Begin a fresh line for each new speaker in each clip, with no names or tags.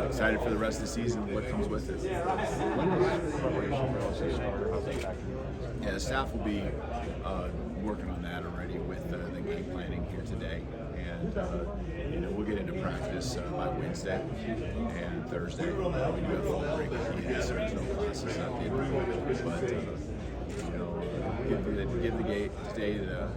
excited for the rest of the season, what comes with it.
When does preparation for LSU start? How's that factoring?
Yeah, the staff will be working on that already with the game planning here today, and we'll get into practice by Wednesday and Thursday. We do have fall break, so there's no classes at the end of the week, but give the day to the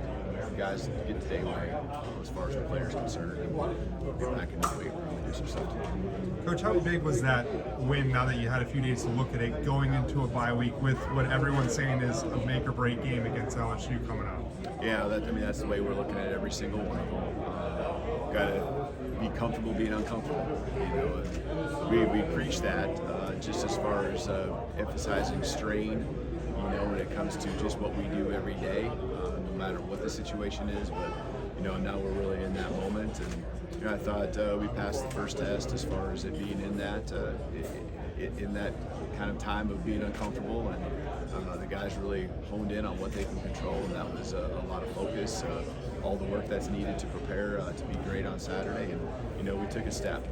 guys get the day away as far as the players concerned, and we'll get back in the weight room and do some stuff tomorrow.
Coach, how big was that win now that you had a few days to look at it, going into a bye week with what everyone's saying is a make or break game against LSU coming up?
Yeah, that's the way we're looking at every single one of them. Got to be comfortable being uncomfortable. We preach that just as far as emphasizing strain. When it comes to just what we do every day, no matter what the situation is. But now we're really in that moment, and I thought we passed the first test as far as it being in that kind of time of being uncomfortable, and the guys really honed in on what they can control, and that was a lot of focus. All the work that's needed to prepare to be great on Saturday, and we took a step.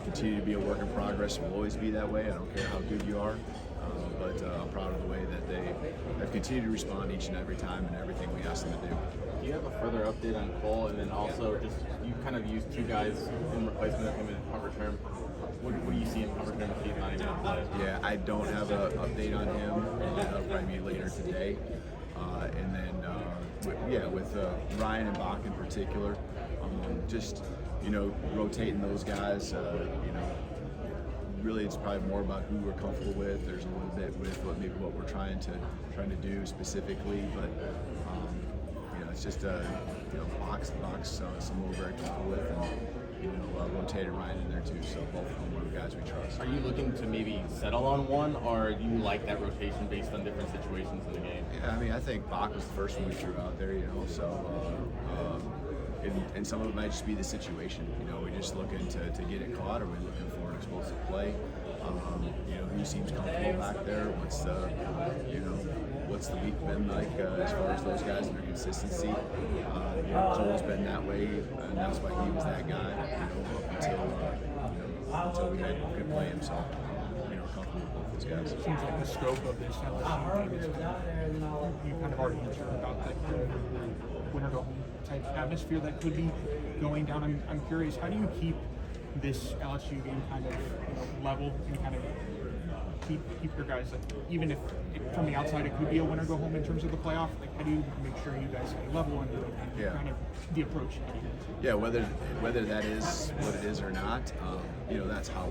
Continue to be a work in progress. Will always be that way. I don't care how good you are. But I'm proud of the way that they have continued to respond each and every time and everything we ask them to do.
Do you have a further update on Cole? And then also, just you kind of used two guys in replacement of him in punt return. What do you see in punt return if he's not even in play?
Yeah, I don't have an update on him. That'll probably be later today. And then, with Ryan and Bach in particular, just rotating those guys. Really, it's probably more about who we're comfortable with. There's a little bit with what we're trying to do specifically, but it's just box someone we're very comfortable with, and rotated Ryan in there too. So both of them are guys we trust.
Are you looking to maybe settle on one, or do you like that rotation based on different situations in the game?
Yeah, I think Bach was the first one we threw out there. So. And some of it might just be the situation. We're just looking to get it caught, or we're looking for an explosive play. Who seems comfortable back there? What's the week been like as far as those guys and their consistency? Cole's been that way, and that's why he was that guy. Until we could play him. So comfortable with both those guys.
It seems like the scope of this LSU game is you kind of already answered about the winner go home type atmosphere that could be going down. I'm curious, how do you keep this LSU game kind of level and kind of keep your guys, like, even if from the outside it could be a winner go home in terms of the playoff, like how do you make sure you guys stay level and kind of the approach?
Yeah, whether that is what it is or not, that's how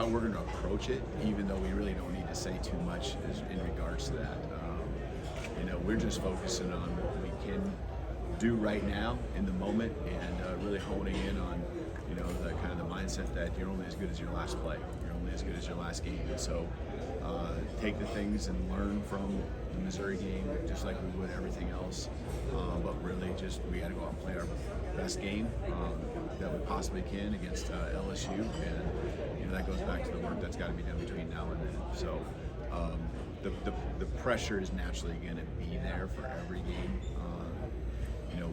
we're going to approach it, even though we really don't need to say too much in regards to that. We're just focusing on what we can do right now in the moment, and really honing in on the kind of the mindset that you're only as good as your last play, you're only as good as your last game. And so take the things and learn from the Missouri game just like we would everything else, but really just we got to go out and play our best game that we possibly can against LSU, and that goes back to the work that's got to be done between now and then. So the pressure is naturally going to be there for every game.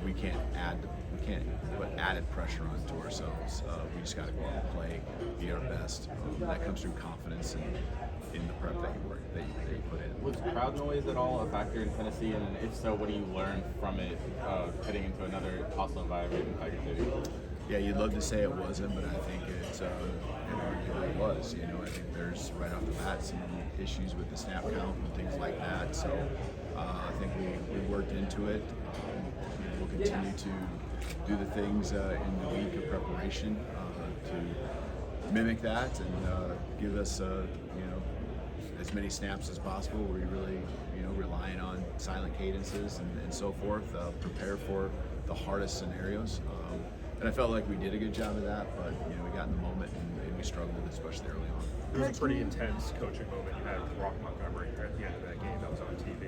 We can't put added pressure onto ourselves. We just got to go out and play, be our best. That comes through confidence and in the prep that you put in.
Was crowd noise at all a factor in Tennessee? And if so, what do you learn from it heading into another hostile environment in Tiger City?
Yeah, you'd love to say it wasn't, but I think it arguably was. I think there's right off the bat some issues with the snap count and things like that. So I think we worked into it. We'll continue to do the things in the week of preparation to mimic that and give us as many snaps as possible. We really relying on silent cadences and so forth. Prepare for the hardest scenarios. And I felt like we did a good job of that, but we got in the moment and we struggled, especially early on.
It was a pretty intense coaching moment you had with Rock Montgomery at the end of that game that was on TV.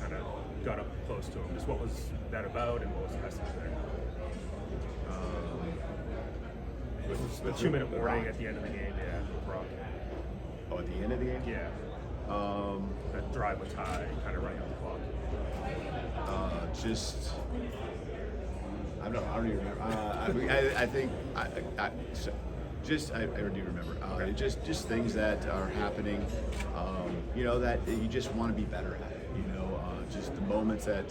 Kind of got up close to him. Just what was that about, and what was the message there? The 2-minute warning at the end of the game, yeah, with Rock.
Oh, at the end of the game?
Yeah. That drive with Ty, kind of right on the clock.
I don't even remember. I think I do remember. Just things that are happening, you know, that you just want to be better at it. You know, just the moments that,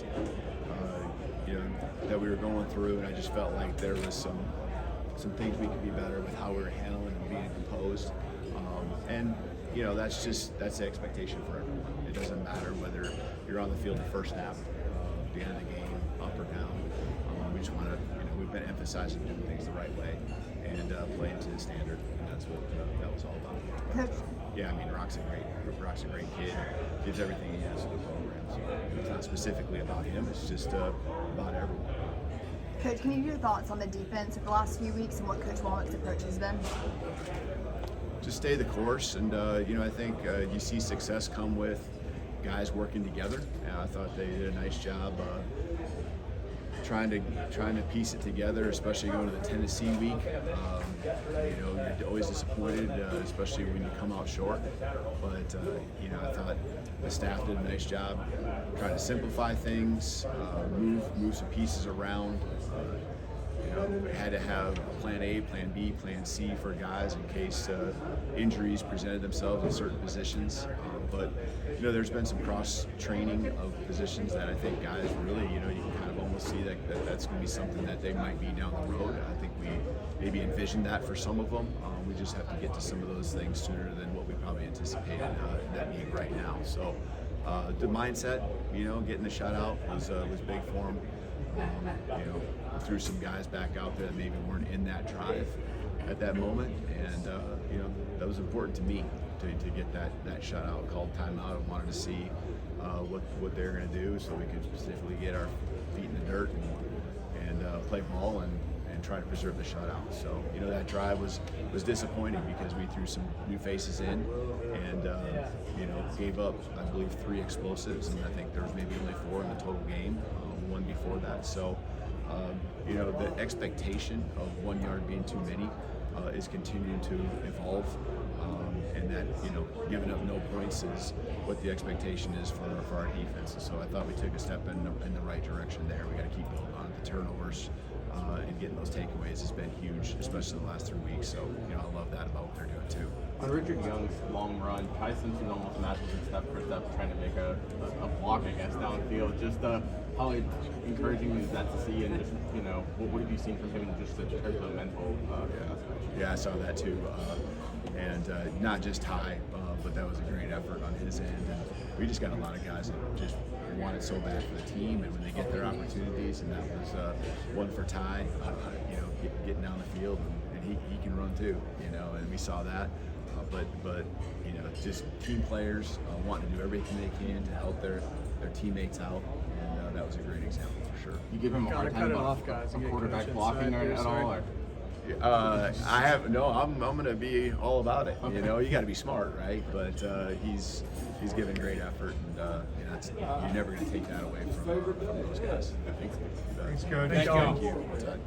you know, that we were going through, and I just felt like there was some things we could be better with how we were handling and being composed. And you know, that's the expectation for everyone. It doesn't matter whether you're on the field the first snap, the end of the game, up or down. We just want to, you know, we've been emphasizing doing things the right way and playing to the standard, and that's what that was all about.
Coach.
Yeah, I mean, Rock's a great kid. Gives everything he has to the program. So it's not specifically about him. It's just about everyone.
Coach, can you give your thoughts on the defense of the last few weeks and what Coach Womack's approach has been?
Just stay the course, and you know, I think you see success come with guys working together. I thought they did a nice job trying to piece it together, especially going to the Tennessee week. You know, you're always disappointed, especially when you come out short. But you know, I thought the staff did a nice job trying to simplify things, move some pieces around. You know, we had to have plan A, plan B, plan C for guys in case injuries presented themselves in certain positions. But you know, there's been some cross training of positions that I think guys really, you know, you can kind of almost see that's going to be something that they might be down the road. I think we maybe envisioned that for some of them. We just have to get to some of those things sooner than what we probably anticipated in that need right now. So the mindset, you know, getting the shutout was big for them. You know, threw some guys back out there that maybe weren't in that drive at that moment, and you know, that was important to me to get that shutout, called timeout. I wanted to see what they're going to do so we could specifically get our feet in the dirt and play ball and try to preserve the shutout. So you know, that drive was disappointing because we threw some new faces in and you know, gave up, I believe, 3 explosives, and I think there was maybe only 4 in the total game. One before that. So, you know, the expectation of 1 yard being too many is continuing to evolve, and that, you know, giving up no points is what the expectation is for our defense. And so I thought we took a step in the right direction there. We got to keep building on the turnovers and getting those takeaways has been huge, especially the last 3 weeks. So, you know, I love that about what they're doing too.
On Richard Young's long run, Ty Simpson almost matches him step for step, trying to make a block, I guess, downfield. Just how encouraging is that to see, and just, you know, what have you seen from him just in terms of mental?
Yeah, I saw that too, and not just Ty, but that was a great effort on his end. And we just got a lot of guys that just want it so bad for the team, and when they get their opportunities, and that was one for Ty, you know, getting down the field, and he can run too, you know, and we saw that. But you know, just team players wanting to do everything they can to help their teammates out, and that was a great example for sure.
You give him a hard time about quarterback blocking at all? Or?
I'm going to be all about it. Okay. You know, you got to be smart, right? But he's given great effort, and you know, you're never going to take that away from those guys.
Thanks, Coach.
Thank you.
Thank you.